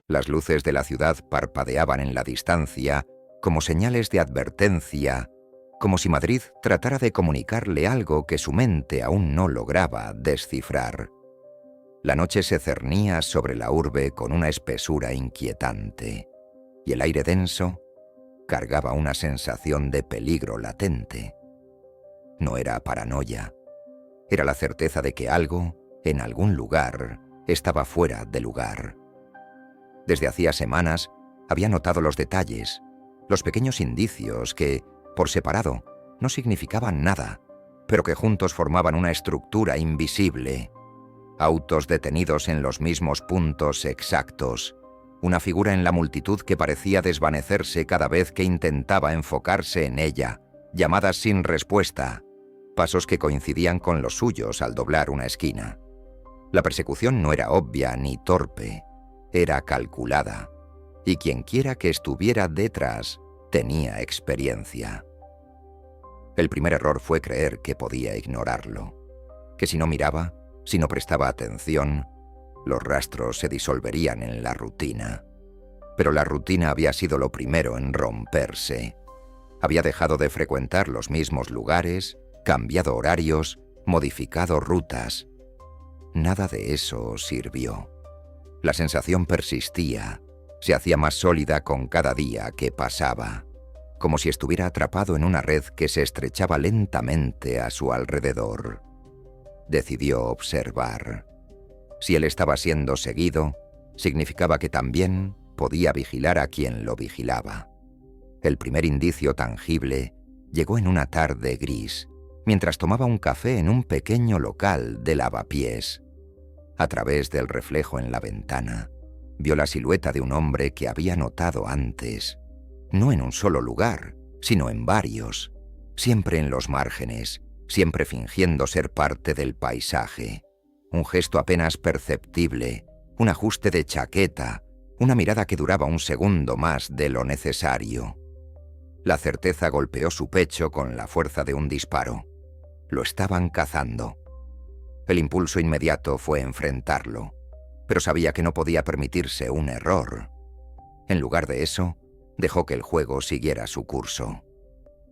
Las luces de la ciudad parpadeaban en la distancia como señales de advertencia, como si Madrid tratara de comunicarle algo que su mente aún no lograba descifrar. La noche se cernía sobre la urbe con una espesura inquietante, y el aire denso cargaba una sensación de peligro latente. No era paranoia, era la certeza de que algo, en algún lugar, estaba fuera de lugar. Desde hacía semanas había notado los detalles, los pequeños indicios que, por separado, no significaban nada, pero que juntos formaban una estructura invisible. Autos detenidos en los mismos puntos exactos, una figura en la multitud que parecía desvanecerse cada vez que intentaba enfocarse en ella, llamadas sin respuesta, pasos que coincidían con los suyos al doblar una esquina. La persecución no era obvia ni torpe, era calculada, y quienquiera que estuviera detrás tenía experiencia. El primer error fue creer que podía ignorarlo, que si no miraba, si no prestaba atención, los rastros se disolverían en la rutina. Pero la rutina había sido lo primero en romperse. Había dejado de frecuentar los mismos lugares, cambiado horarios, modificado rutas. Nada de eso sirvió. La sensación persistía, se hacía más sólida con cada día que pasaba, como si estuviera atrapado en una red que se estrechaba lentamente a su alrededor. Decidió observar. Si él estaba siendo seguido, significaba que también podía vigilar a quien lo vigilaba. El primer indicio tangible llegó en una tarde gris, mientras tomaba un café en un pequeño local de lavapiés. A través del reflejo en la ventana, vio la silueta de un hombre que había notado antes, no en un solo lugar, sino en varios, siempre en los márgenes, siempre fingiendo ser parte del paisaje. Un gesto apenas perceptible, un ajuste de chaqueta, una mirada que duraba un segundo más de lo necesario. La certeza golpeó su pecho con la fuerza de un disparo. Lo estaban cazando. El impulso inmediato fue enfrentarlo, pero sabía que no podía permitirse un error. En lugar de eso, dejó que el juego siguiera su curso.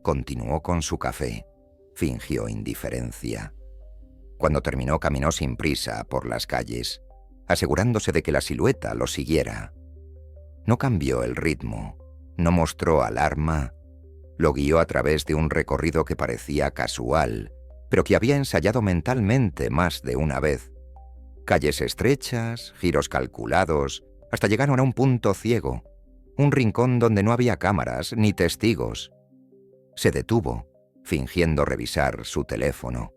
Continuó con su café, fingió indiferencia. Cuando terminó, caminó sin prisa por las calles, asegurándose de que la silueta lo siguiera. No cambió el ritmo, no mostró alarma, lo guió a través de un recorrido que parecía casual, pero que había ensayado mentalmente más de una vez. Calles estrechas, giros calculados, hasta llegaron a un punto ciego, un rincón donde no había cámaras ni testigos. Se detuvo, fingiendo revisar su teléfono,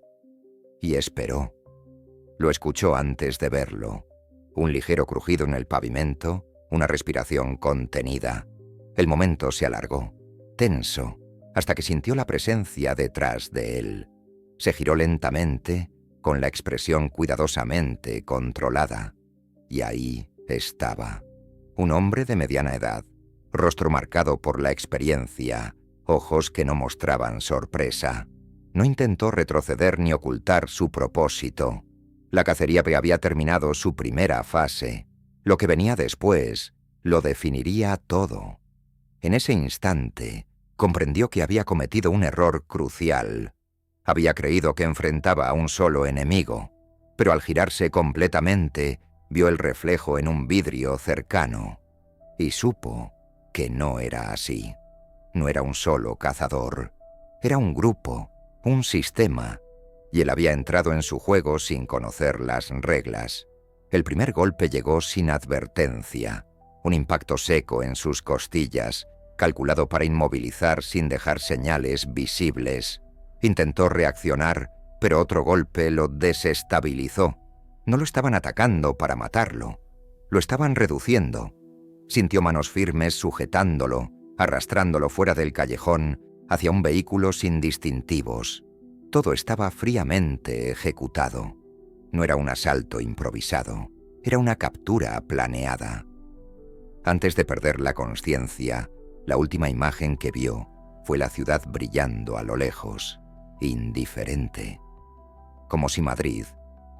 y esperó. Lo escuchó antes de verlo. Un ligero crujido en el pavimento, una respiración contenida. El momento se alargó, tenso, hasta que sintió la presencia detrás de él. Se giró lentamente, con la expresión cuidadosamente controlada. Y ahí estaba. Un hombre de mediana edad, rostro marcado por la experiencia, ojos que no mostraban sorpresa. No intentó retroceder ni ocultar su propósito. La cacería había terminado su primera fase. Lo que venía después lo definiría todo. En ese instante, comprendió que había cometido un error crucial. Había creído que enfrentaba a un solo enemigo, pero al girarse completamente, vio el reflejo en un vidrio cercano, y supo que no era así. No era un solo cazador, era un grupo, un sistema, y él había entrado en su juego sin conocer las reglas. El primer golpe llegó sin advertencia, un impacto seco en sus costillas, calculado para inmovilizar sin dejar señales visibles. Intentó reaccionar, pero otro golpe lo desestabilizó. No lo estaban atacando para matarlo, lo estaban reduciendo. Sintió manos firmes sujetándolo, arrastrándolo fuera del callejón hacia un vehículo sin distintivos. Todo estaba fríamente ejecutado. No era un asalto improvisado, era una captura planeada. Antes de perder la consciencia, la última imagen que vio fue la ciudad brillando a lo lejos, indiferente, como si Madrid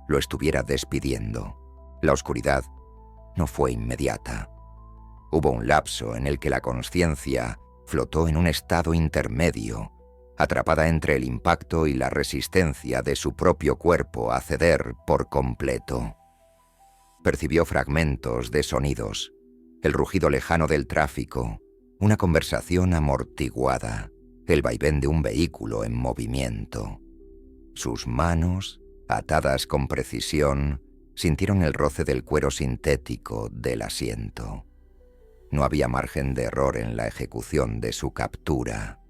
lo estuviera despidiendo. La oscuridad no fue inmediata. Hubo un lapso en el que la consciencia flotó en un estado intermedio, atrapada entre el impacto y la resistencia de su propio cuerpo a ceder por completo. Percibió fragmentos de sonidos, el rugido lejano del tráfico, una conversación amortiguada, el vaivén de un vehículo en movimiento. Sus manos, atadas con precisión, sintieron el roce del cuero sintético del asiento. No había margen de error en la ejecución de su captura.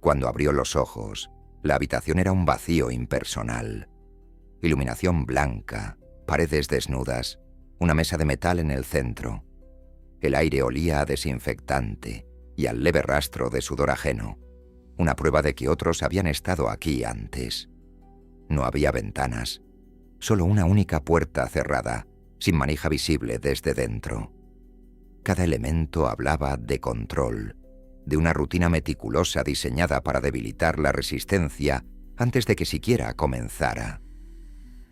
Cuando abrió los ojos, la habitación era un vacío impersonal. Iluminación blanca, paredes desnudas, una mesa de metal en el centro. El aire olía a desinfectante y al leve rastro de sudor ajeno, una prueba de que otros habían estado aquí antes. No había ventanas, solo una única puerta cerrada, sin manija visible desde dentro. Cada elemento hablaba de control, de una rutina meticulosa diseñada para debilitar la resistencia antes de que siquiera comenzara.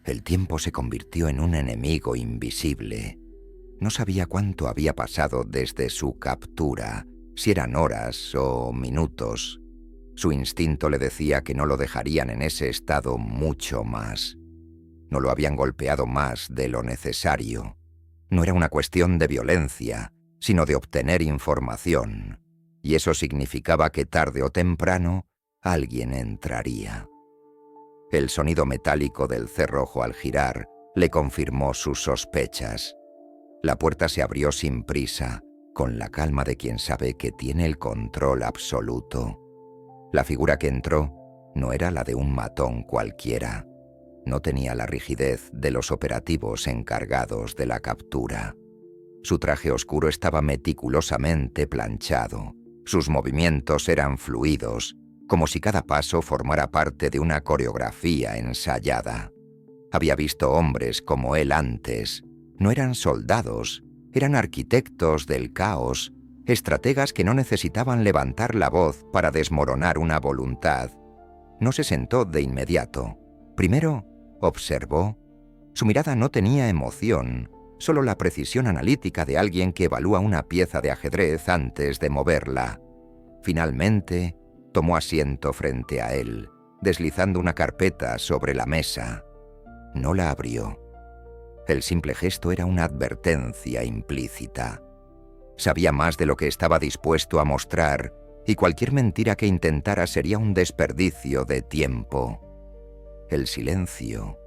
El tiempo se convirtió en un enemigo invisible. No sabía cuánto había pasado desde su captura, si eran horas o minutos. Su instinto le decía que no lo dejarían en ese estado mucho más. No lo habían golpeado más de lo necesario. No era una cuestión de violencia, sino de obtener información. Y eso significaba que tarde o temprano alguien entraría. El sonido metálico del cerrojo al girar le confirmó sus sospechas. La puerta se abrió sin prisa, con la calma de quien sabe que tiene el control absoluto. La figura que entró no era la de un matón cualquiera. No tenía la rigidez de los operativos encargados de la captura. Su traje oscuro estaba meticulosamente planchado. Sus movimientos eran fluidos, como si cada paso formara parte de una coreografía ensayada. Había visto hombres como él antes. No eran soldados, eran arquitectos del caos, estrategas que no necesitaban levantar la voz para desmoronar una voluntad. No se sentó de inmediato. Primero, observó. Su mirada no tenía emoción, solo la precisión analítica de alguien que evalúa una pieza de ajedrez antes de moverla. Finalmente, tomó asiento frente a él, deslizando una carpeta sobre la mesa. No la abrió. El simple gesto era una advertencia implícita. Sabía más de lo que estaba dispuesto a mostrar, y cualquier mentira que intentara sería un desperdicio de tiempo. El silencio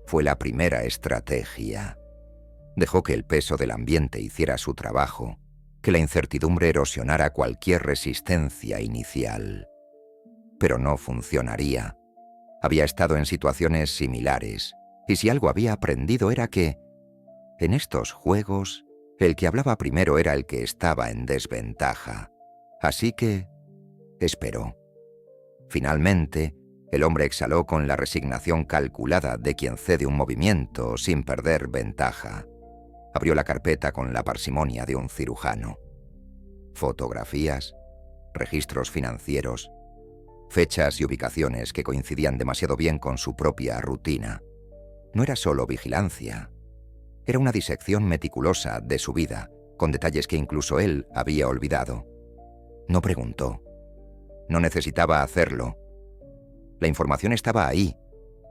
fue la primera estrategia. Dejó que el peso del ambiente hiciera su trabajo, que la incertidumbre erosionara cualquier resistencia inicial. Pero no funcionaría. Había estado en situaciones similares, y si algo había aprendido era que, en estos juegos, el que hablaba primero era el que estaba en desventaja. Así que esperó. Finalmente, el hombre exhaló con la resignación calculada de quien cede un movimiento sin perder ventaja. Abrió la carpeta con la parsimonia de un cirujano. Fotografías, registros financieros, fechas y ubicaciones que coincidían demasiado bien con su propia rutina. No era solo vigilancia. Era una disección meticulosa de su vida, con detalles que incluso él había olvidado. No preguntó. No necesitaba hacerlo. La información estaba ahí,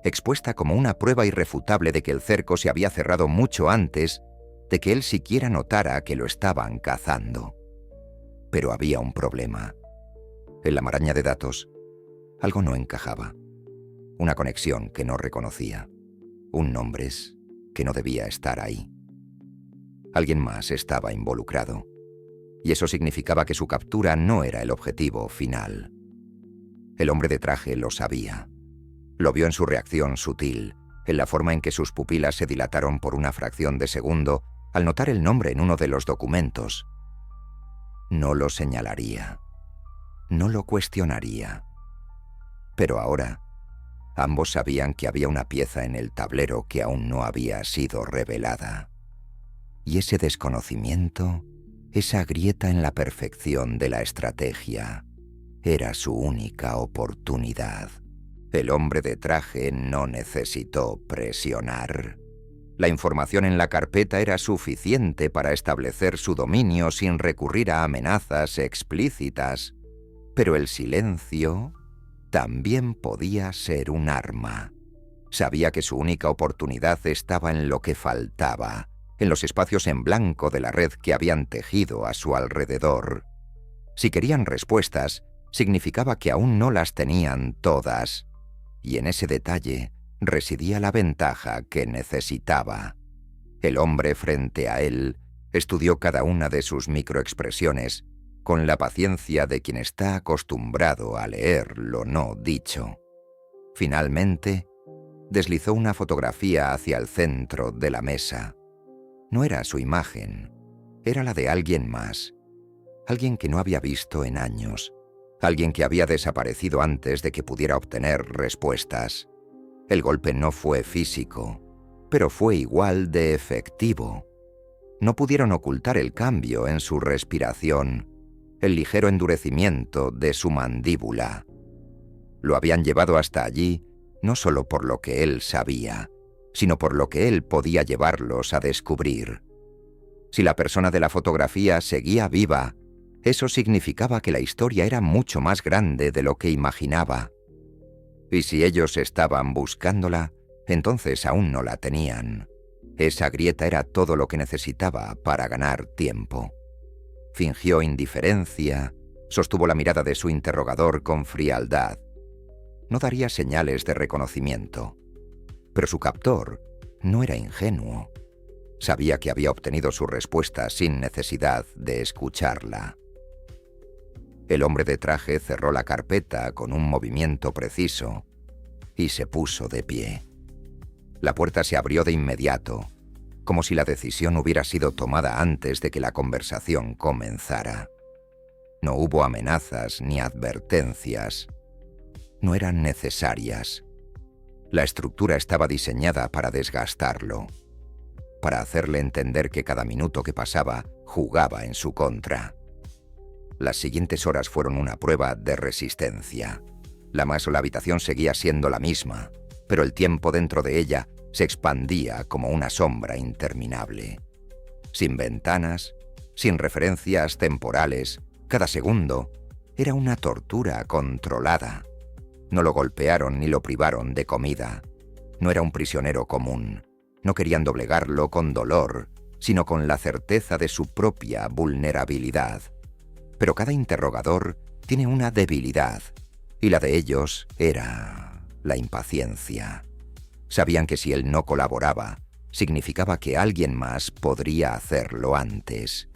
expuesta como una prueba irrefutable de que el cerco se había cerrado mucho antes de que él siquiera notara que lo estaban cazando. Pero había un problema. En la maraña de datos, algo no encajaba. Una conexión que no reconocía. Un nombre que no debía estar ahí. Alguien más estaba involucrado. Y eso significaba que su captura no era el objetivo final. El hombre de traje lo sabía. Lo vio en su reacción sutil, en la forma en que sus pupilas se dilataron por una fracción de segundo al notar el nombre en uno de los documentos. No lo señalaría. No lo cuestionaría. Pero ahora, ambos sabían que había una pieza en el tablero que aún no había sido revelada. Y ese desconocimiento, esa grieta en la perfección de la estrategia, era su única oportunidad. El hombre de traje no necesitó presionar. La información en la carpeta era suficiente para establecer su dominio sin recurrir a amenazas explícitas, pero el silencio también podía ser un arma. Sabía que su única oportunidad estaba en lo que faltaba, en los espacios en blanco de la red que habían tejido a su alrededor. Si querían respuestas, significaba que aún no las tenían todas, y en ese detalle residía la ventaja que necesitaba. El hombre frente a él estudió cada una de sus microexpresiones con la paciencia de quien está acostumbrado a leer lo no dicho. Finalmente, deslizó una fotografía hacia el centro de la mesa. No era su imagen, era la de alguien más. Alguien que no había visto en años. Alguien que había desaparecido antes de que pudiera obtener respuestas. El golpe no fue físico, pero fue igual de efectivo. No pudieron ocultar el cambio en su respiración, el ligero endurecimiento de su mandíbula. Lo habían llevado hasta allí no solo por lo que él sabía, sino por lo que él podía llevarlos a descubrir. Si la persona de la fotografía seguía viva, eso significaba que la historia era mucho más grande de lo que imaginaba. Y si ellos estaban buscándola, entonces aún no la tenían. Esa grieta era todo lo que necesitaba para ganar tiempo. Fingió indiferencia, sostuvo la mirada de su interrogador con frialdad. No daría señales de reconocimiento. Pero su captor no era ingenuo. Sabía que había obtenido su respuesta sin necesidad de escucharla. El hombre de traje cerró la carpeta con un movimiento preciso y se puso de pie. La puerta se abrió de inmediato, como si la decisión hubiera sido tomada antes de que la conversación comenzara. No hubo amenazas ni advertencias. No eran necesarias. La estructura estaba diseñada para desgastarlo, para hacerle entender que cada minuto que pasaba jugaba en su contra. Las siguientes horas fueron una prueba de resistencia. La masa o la habitación seguía siendo la misma, pero el tiempo dentro de ella se expandía como una sombra interminable. Sin ventanas, sin referencias temporales, cada segundo era una tortura controlada. No lo golpearon ni lo privaron de comida. No era un prisionero común. No querían doblegarlo con dolor, sino con la certeza de su propia vulnerabilidad. Pero cada interrogador tiene una debilidad, y la de ellos era la impaciencia. Sabían que si él no colaboraba, significaba que alguien más podría hacerlo antes.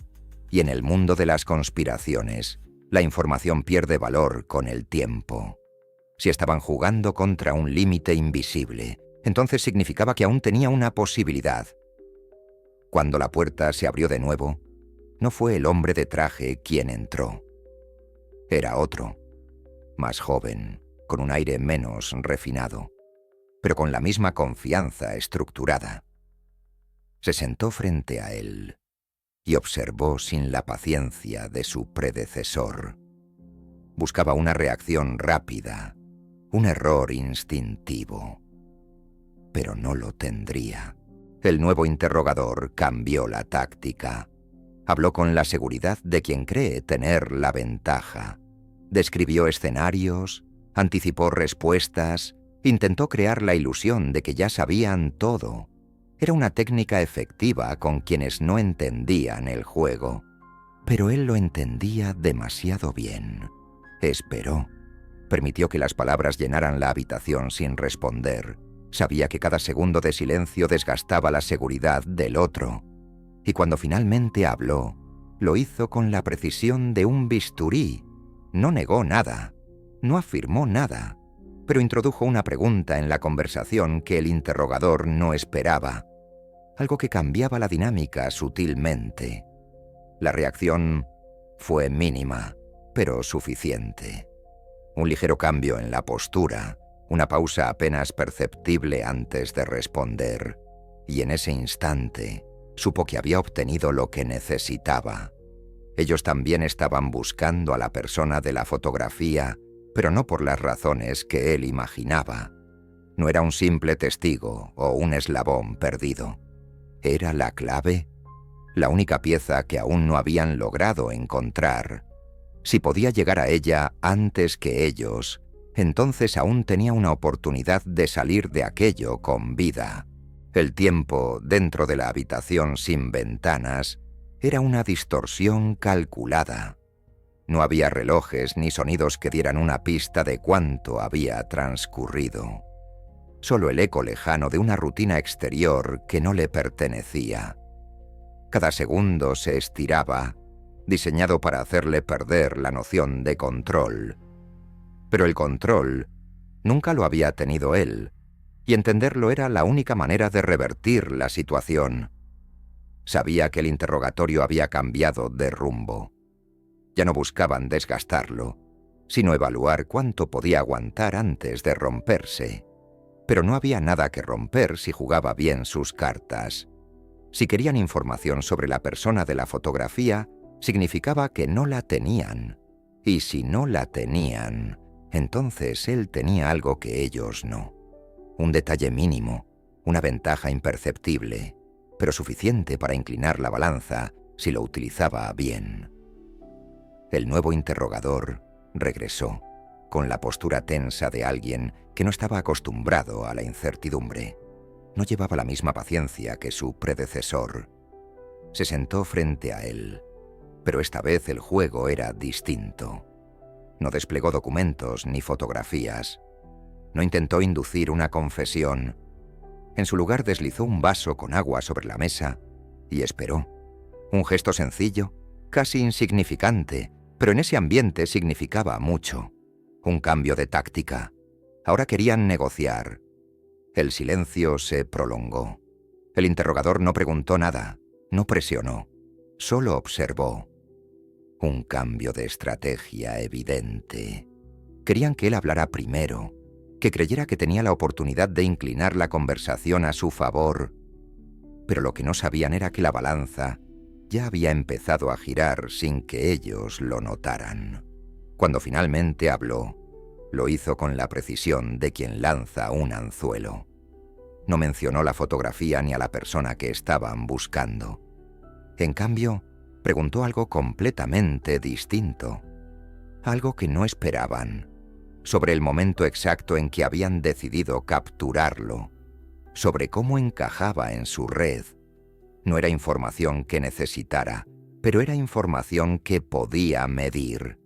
Y en el mundo de las conspiraciones, la información pierde valor con el tiempo. Si estaban jugando contra un límite invisible, entonces significaba que aún tenía una posibilidad. Cuando la puerta se abrió de nuevo, no fue el hombre de traje quien entró. Era otro, más joven, con un aire menos refinado, pero con la misma confianza estructurada. Se sentó frente a él y observó sin la paciencia de su predecesor. Buscaba una reacción rápida, un error instintivo. Pero no lo tendría. El nuevo interrogador cambió la táctica. Habló con la seguridad de quien cree tener la ventaja. Describió escenarios, anticipó respuestas, intentó crear la ilusión de que ya sabían todo. Era una técnica efectiva con quienes no entendían el juego. Pero él lo entendía demasiado bien. Esperó. Permitió que las palabras llenaran la habitación sin responder. Sabía que cada segundo de silencio desgastaba la seguridad del otro. Y cuando finalmente habló, lo hizo con la precisión de un bisturí. No negó nada, no afirmó nada, pero introdujo una pregunta en la conversación que el interrogador no esperaba. Algo que cambiaba la dinámica sutilmente. La reacción fue mínima, pero suficiente. Un ligero cambio en la postura, una pausa apenas perceptible antes de responder, y en ese instante supo que había obtenido lo que necesitaba. Ellos también estaban buscando a la persona de la fotografía, pero no por las razones que él imaginaba. No era un simple testigo o un eslabón perdido. ¿Era la clave? La única pieza que aún no habían logrado encontrar. Si podía llegar a ella antes que ellos, entonces aún tenía una oportunidad de salir de aquello con vida. El tiempo dentro de la habitación sin ventanas era una distorsión calculada. No había relojes ni sonidos que dieran una pista de cuánto había transcurrido. Solo el eco lejano de una rutina exterior que no le pertenecía. Cada segundo se estiraba, diseñado para hacerle perder la noción de control. Pero el control nunca lo había tenido él, y entenderlo era la única manera de revertir la situación. Sabía que el interrogatorio había cambiado de rumbo. Ya no buscaban desgastarlo, sino evaluar cuánto podía aguantar antes de romperse. Pero no había nada que romper si jugaba bien sus cartas. Si querían información sobre la persona de la fotografía, significaba que no la tenían. Y si no la tenían, entonces él tenía algo que ellos no. Un detalle mínimo, una ventaja imperceptible, pero suficiente para inclinar la balanza si lo utilizaba bien. El nuevo interrogador regresó, con la postura tensa de alguien que no estaba acostumbrado a la incertidumbre. No llevaba la misma paciencia que su predecesor. Se sentó frente a él, pero esta vez el juego era distinto. No desplegó documentos ni fotografías. No intentó inducir una confesión. En su lugar deslizó un vaso con agua sobre la mesa y esperó. Un gesto sencillo, casi insignificante, pero en ese ambiente significaba mucho. Un cambio de táctica. Ahora querían negociar. El silencio se prolongó. El interrogador no preguntó nada, no presionó, solo observó. Un cambio de estrategia evidente. Querían que él hablara primero, que creyera que tenía la oportunidad de inclinar la conversación a su favor. Pero lo que no sabían era que la balanza ya había empezado a girar sin que ellos lo notaran. Cuando finalmente habló, lo hizo con la precisión de quien lanza un anzuelo. No mencionó la fotografía ni a la persona que estaban buscando. En cambio, preguntó algo completamente distinto. Algo que no esperaban. Sobre el momento exacto en que habían decidido capturarlo. Sobre cómo encajaba en su red. No era información que necesitara, pero era información que podía medir.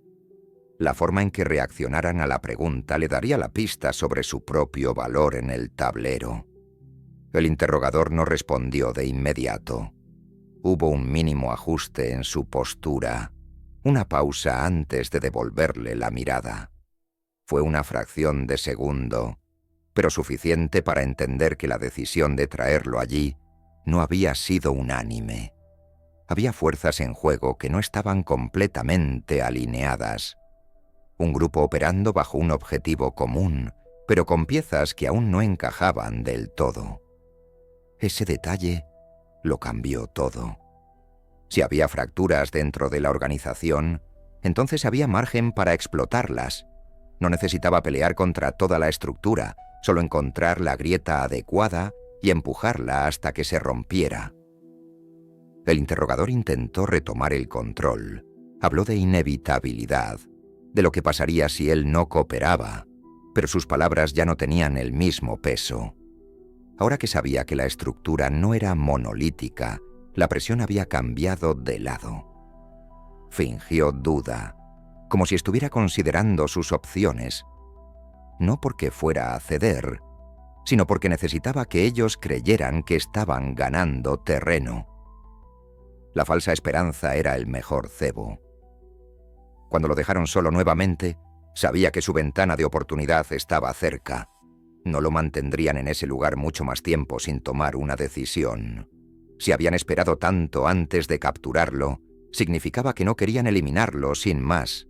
La forma en que reaccionaran a la pregunta le daría la pista sobre su propio valor en el tablero. El interrogador no respondió de inmediato. Hubo un mínimo ajuste en su postura, una pausa antes de devolverle la mirada. Fue una fracción de segundo, pero suficiente para entender que la decisión de traerlo allí no había sido unánime. Había fuerzas en juego que no estaban completamente alineadas. Un grupo operando bajo un objetivo común, pero con piezas que aún no encajaban del todo. Ese detalle lo cambió todo. Si había fracturas dentro de la organización, entonces había margen para explotarlas. No necesitaba pelear contra toda la estructura, solo encontrar la grieta adecuada y empujarla hasta que se rompiera. El interrogador intentó retomar el control. Habló de inevitabilidad, de lo que pasaría si él no cooperaba, pero sus palabras ya no tenían el mismo peso. Ahora que sabía que la estructura no era monolítica, la presión había cambiado de lado. Fingió duda, como si estuviera considerando sus opciones, no porque fuera a ceder, sino porque necesitaba que ellos creyeran que estaban ganando terreno. La falsa esperanza era el mejor cebo. Cuando lo dejaron solo nuevamente, sabía que su ventana de oportunidad estaba cerca. No lo mantendrían en ese lugar mucho más tiempo sin tomar una decisión. Si habían esperado tanto antes de capturarlo, significaba que no querían eliminarlo sin más.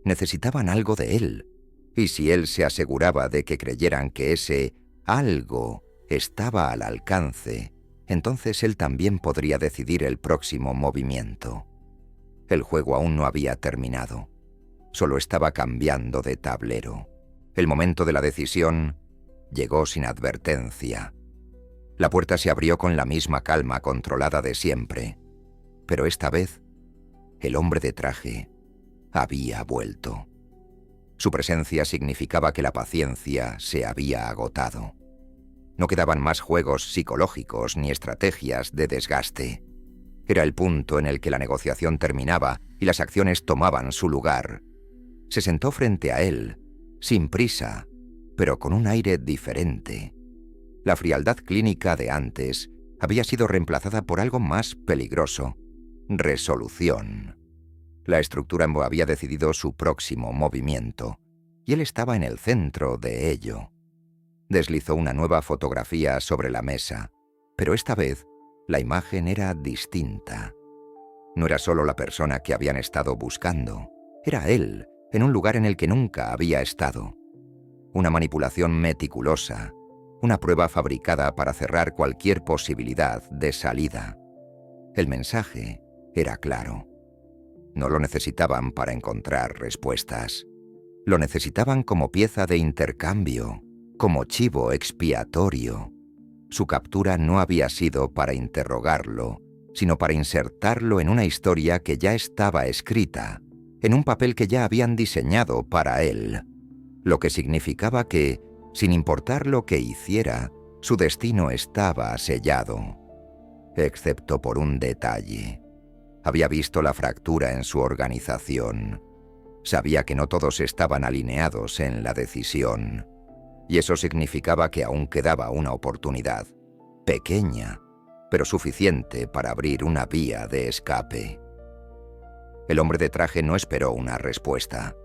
Necesitaban algo de él. Y si él se aseguraba de que creyeran que ese algo estaba al alcance, entonces él también podría decidir el próximo movimiento. El juego aún no había terminado. Solo estaba cambiando de tablero. El momento de la decisión llegó sin advertencia. La puerta se abrió con la misma calma controlada de siempre, pero esta vez el hombre de traje había vuelto. Su presencia significaba que la paciencia se había agotado. No quedaban más juegos psicológicos ni estrategias de desgaste. Era el punto en el que la negociación terminaba y las acciones tomaban su lugar. Se sentó frente a él, sin prisa, pero con un aire diferente. La frialdad clínica de antes había sido reemplazada por algo más peligroso: resolución. La estructura había decidido su próximo movimiento, y él estaba en el centro de ello. Deslizó una nueva fotografía sobre la mesa, pero esta vez la imagen era distinta. No era solo la persona que habían estado buscando, era él, en un lugar en el que nunca había estado. Una manipulación meticulosa, una prueba fabricada para cerrar cualquier posibilidad de salida. El mensaje era claro. No lo necesitaban para encontrar respuestas. Lo necesitaban como pieza de intercambio, como chivo expiatorio. Su captura no había sido para interrogarlo, sino para insertarlo en una historia que ya estaba escrita, en un papel que ya habían diseñado para él, lo que significaba que, sin importar lo que hiciera, su destino estaba sellado, excepto por un detalle. Había visto la fractura en su organización. Sabía que no todos estaban alineados en la decisión, y eso significaba que aún quedaba una oportunidad, pequeña, pero suficiente para abrir una vía de escape. El hombre de traje no esperó una respuesta.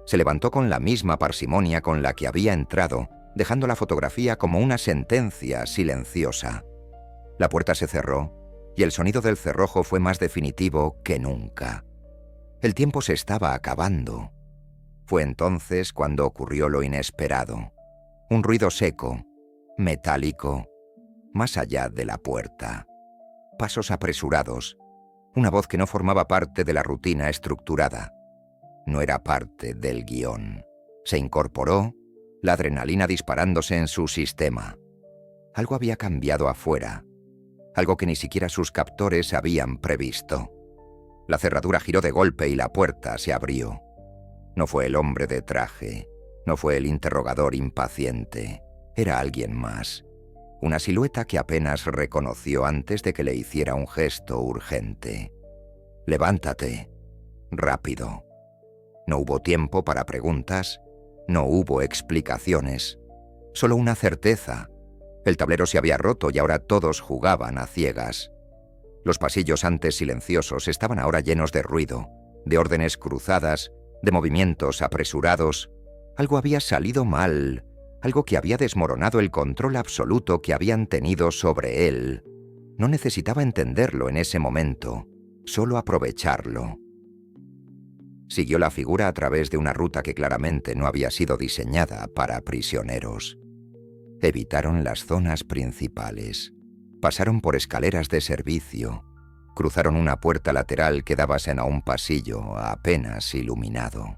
Se levantó con la misma parsimonia con la que había entrado, dejando la fotografía como una sentencia silenciosa. La puerta se cerró, y el sonido del cerrojo fue más definitivo que nunca. El tiempo se estaba acabando. Fue entonces cuando ocurrió lo inesperado. Un ruido seco, metálico, más allá de la puerta. Pasos apresurados. Una voz que no formaba parte de la rutina estructurada. No era parte del guión. Se incorporó, la adrenalina disparándose en su sistema. Algo había cambiado afuera. Algo que ni siquiera sus captores habían previsto. La cerradura giró de golpe y la puerta se abrió. No fue el hombre de traje, no fue el interrogador impaciente, era alguien más. Una silueta que apenas reconoció antes de que le hiciera un gesto urgente. «Levántate, rápido». No hubo tiempo para preguntas, no hubo explicaciones, solo una certeza. El tablero se había roto y ahora todos jugaban a ciegas. Los pasillos antes silenciosos estaban ahora llenos de ruido, de órdenes cruzadas, de movimientos apresurados. Algo había salido mal, algo que había desmoronado el control absoluto que habían tenido sobre él. No necesitaba entenderlo en ese momento, solo aprovecharlo. Siguió la figura a través de una ruta que claramente no había sido diseñada para prisioneros. Evitaron las zonas principales. Pasaron por escaleras de servicio, cruzaron una puerta lateral que daba a un pasillo apenas iluminado.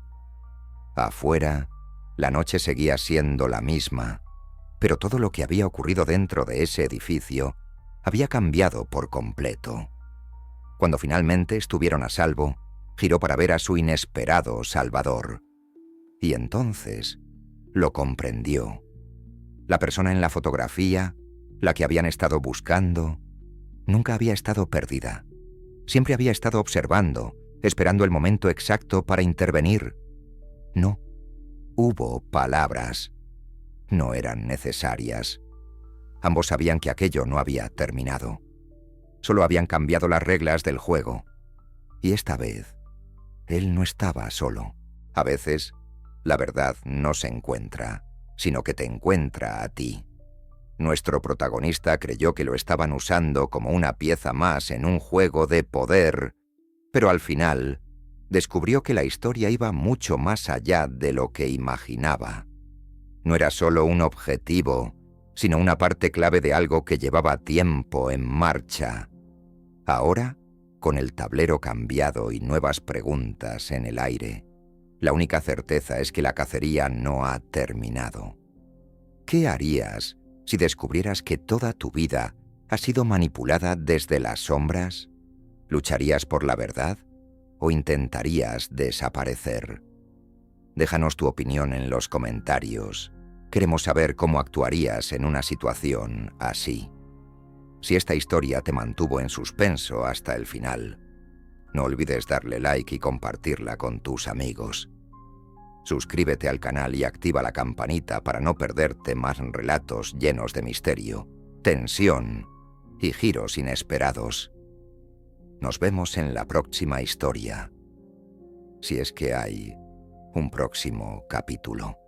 Afuera, la noche seguía siendo la misma, pero todo lo que había ocurrido dentro de ese edificio había cambiado por completo. Cuando finalmente estuvieron a salvo, giró para ver a su inesperado salvador. Y entonces lo comprendió. La persona en la fotografía, la que habían estado buscando, nunca había estado perdida. Siempre había estado observando, esperando el momento exacto para intervenir. No, hubo palabras. No eran necesarias. Ambos sabían que aquello no había terminado. Solo habían cambiado las reglas del juego. Y esta vez, él no estaba solo. A veces, la verdad no se encuentra, sino que te encuentra a ti. Nuestro protagonista creyó que lo estaban usando como una pieza más en un juego de poder, pero al final descubrió que la historia iba mucho más allá de lo que imaginaba. No era solo un objetivo, sino una parte clave de algo que llevaba tiempo en marcha. Ahora, con el tablero cambiado y nuevas preguntas en el aire, la única certeza es que la cacería no ha terminado. ¿Qué harías Si descubrieras que toda tu vida ha sido manipulada desde las sombras, ¿lucharías por la verdad o intentarías desaparecer? Déjanos tu opinión en los comentarios. Queremos saber cómo actuarías en una situación así. Si esta historia te mantuvo en suspenso hasta el final, no olvides darle like y compartirla con tus amigos. Suscríbete al canal y activa la campanita para no perderte más relatos llenos de misterio, tensión y giros inesperados. Nos vemos en la próxima historia, si es que hay un próximo capítulo.